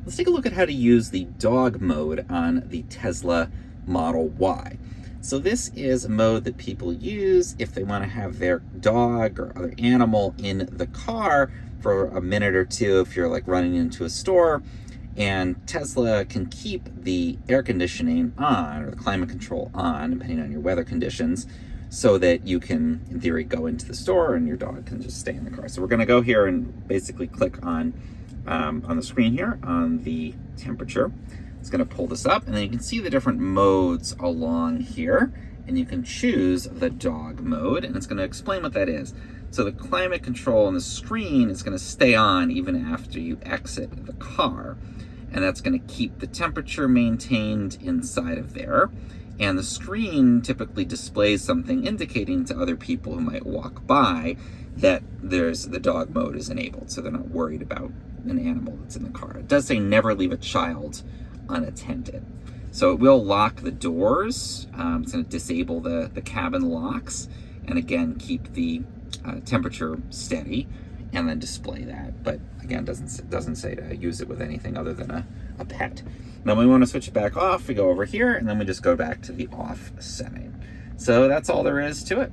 Let's take a look at how to use the dog mode on the Tesla Model Y. So this is a mode that people use if they want to have their dog or other animal in the car for a minute or two if you're like running into a store. And Tesla can keep the air conditioning on or the climate control on, depending on your weather conditions, so that you can, in theory, go into the store and your dog can just stay in the car. So we're going to go here and basically click on the screen here on the temperature. It's going to pull this up, and then you can see the different modes along here, and you can choose the dog mode, and it's going to explain what that is. So the climate control on the screen is going to stay on even after you exit the car, and that's going to keep the temperature maintained inside of there. And the screen typically displays something indicating to other people who might walk by that the dog mode is enabled, so they're not worried about an animal that's in the car. It does say never leave a child unattended. So it will lock the doors. It's going to disable the cabin locks, and again keep the temperature steady, and then display that. But again, doesn't say to use it with anything other than a pet. Then we want to switch it back off. We go over here, and then we just go back to the off setting. So that's all there is to it.